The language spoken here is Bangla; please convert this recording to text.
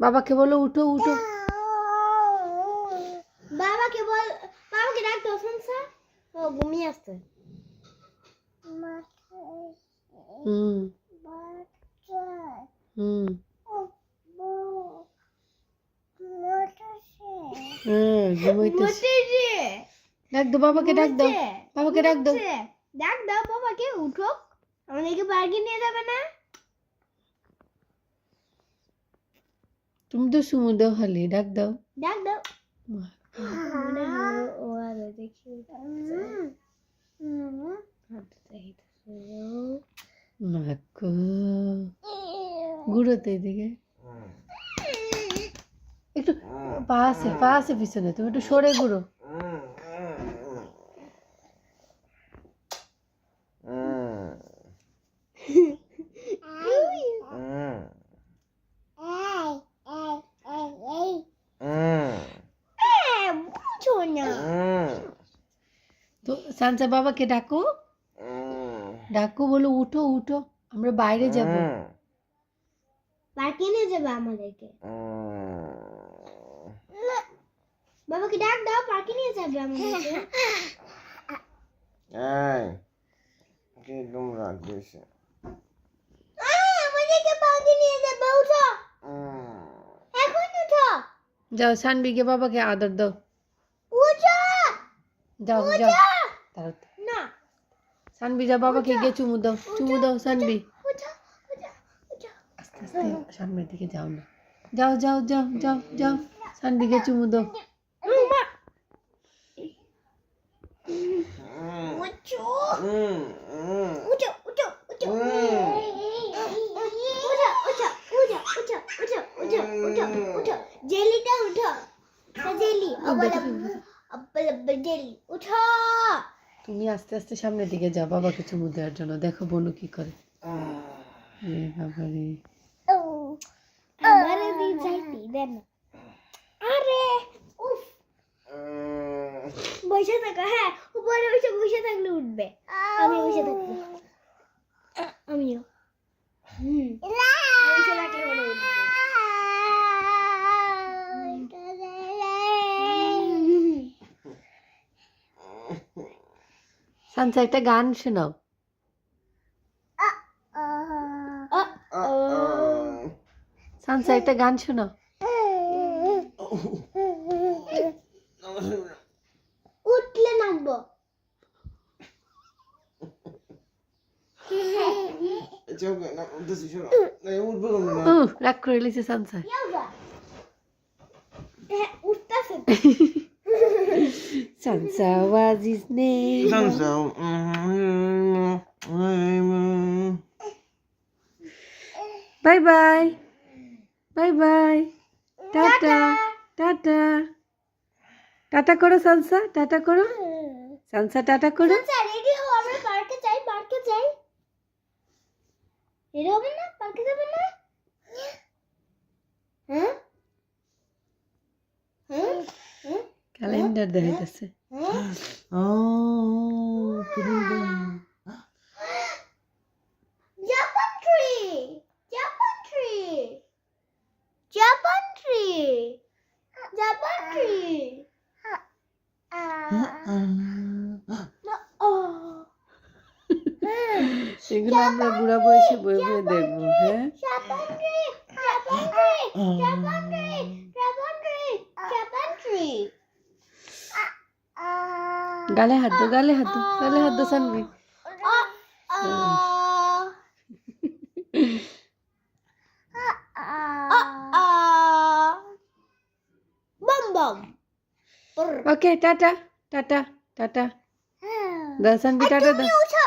বাবাকে বলো উঠো উঠো। বাবাকে বল, বাবাকে ডাক দাও শুনছা? ও ঘুমিয়ে আসছে। হুম হুম ঘুমাইতেছে। ডাক দাও বাবাকে, ডাক দাও বাবাকে, ডাক দাও। ডাক দাও বাবাকে, উঠো। আমাদেরকে পার্কে নিয়ে যাবে না? তুমি তো সুমু দাও খালি, ডাক দাও। ডাক দাও। মনে হয় ও আর দেখি ঘুরোতে এদিকে একটু, পা আছে পিছনে, তুমি একটু সরে ঘুরো। তো সানসা বাবাকে ডাকো, ডাকো, বলো উঠো উঠো, আমরা বাইরে যাব। পার্কে নিয়ে যাবে আমাদেরকে। বাবাকে ডাক দাও, পার্কে নিয়ে যাবে আমাদেরকে। কে তোমরা দেশে আমাদেরকে পার্কে নিয়ে যাবে, উঠো এখন, উঠো। যাও সানবিকে বাবাকে আদর দাও। উঠো যাও যাও তাড়াতাড়ি। না, সানবি যাও বাবাকে গিয়ে চুমু দাও, চুমু দাও সানবি। উঠো উঠো উঠো। আস্তে আস্তে সামনের দিকে যাও না, যাও যাও যাও যাও যাও, সানবিকে চুমু দাও। উঠো উঠো উঠো উঠো উঠো উঠো উঠো উঠো উঠো উঠো। জেলিটা উঠো, জেলি জেলি উঠো। তুমি আস্তে আস্তে সামনের দিকে যাও বাবাকে চুমু দেওয়ার জন্য, দেখো বনু কি করে। বাবারে আমারে দি যাইতি দেন। আরে উফ, বসে থাকো। হ্যাঁ, উপরে বসে থাকলে উঠবে। আমি বসে থাকবো, আমিও বসে থাকলে মনে উঠবে। সানসা একটা গান শোনাও। সানসা একটা গান শোনাও। উঠলে নামবো। রাগ করে লিছে সানসা। উঠতেছে। Sansa was his name. Bye bye. Bye bye. Tata. Tata. Tata koro Sansa. Tata koro. Sansa tata koro. আচ্ছা, রেডি হও, আমরা পার্কে যাই। পার্কে যাই। রেডি হবে না? পার্কে যাবে না? হ্যাঁ হ্যাঁ হ্যাঁ। ক্যালেন্ডার দেখাইতেছে। Japan tree, Japan tree, Japan tree, Japan tree. এগুলো আমরা বুড়া বয়সে বই বই দেখবো। হ্যাঁ, Japan tree, Japan tree, Japan tree, Japan tree, Japan tree. গালে হাত দো, গালে হাত দো, গালে হাত দো সানবি। বম বম। Okay tata tata tata. দাও সানবি টাটা দাও। উঠো।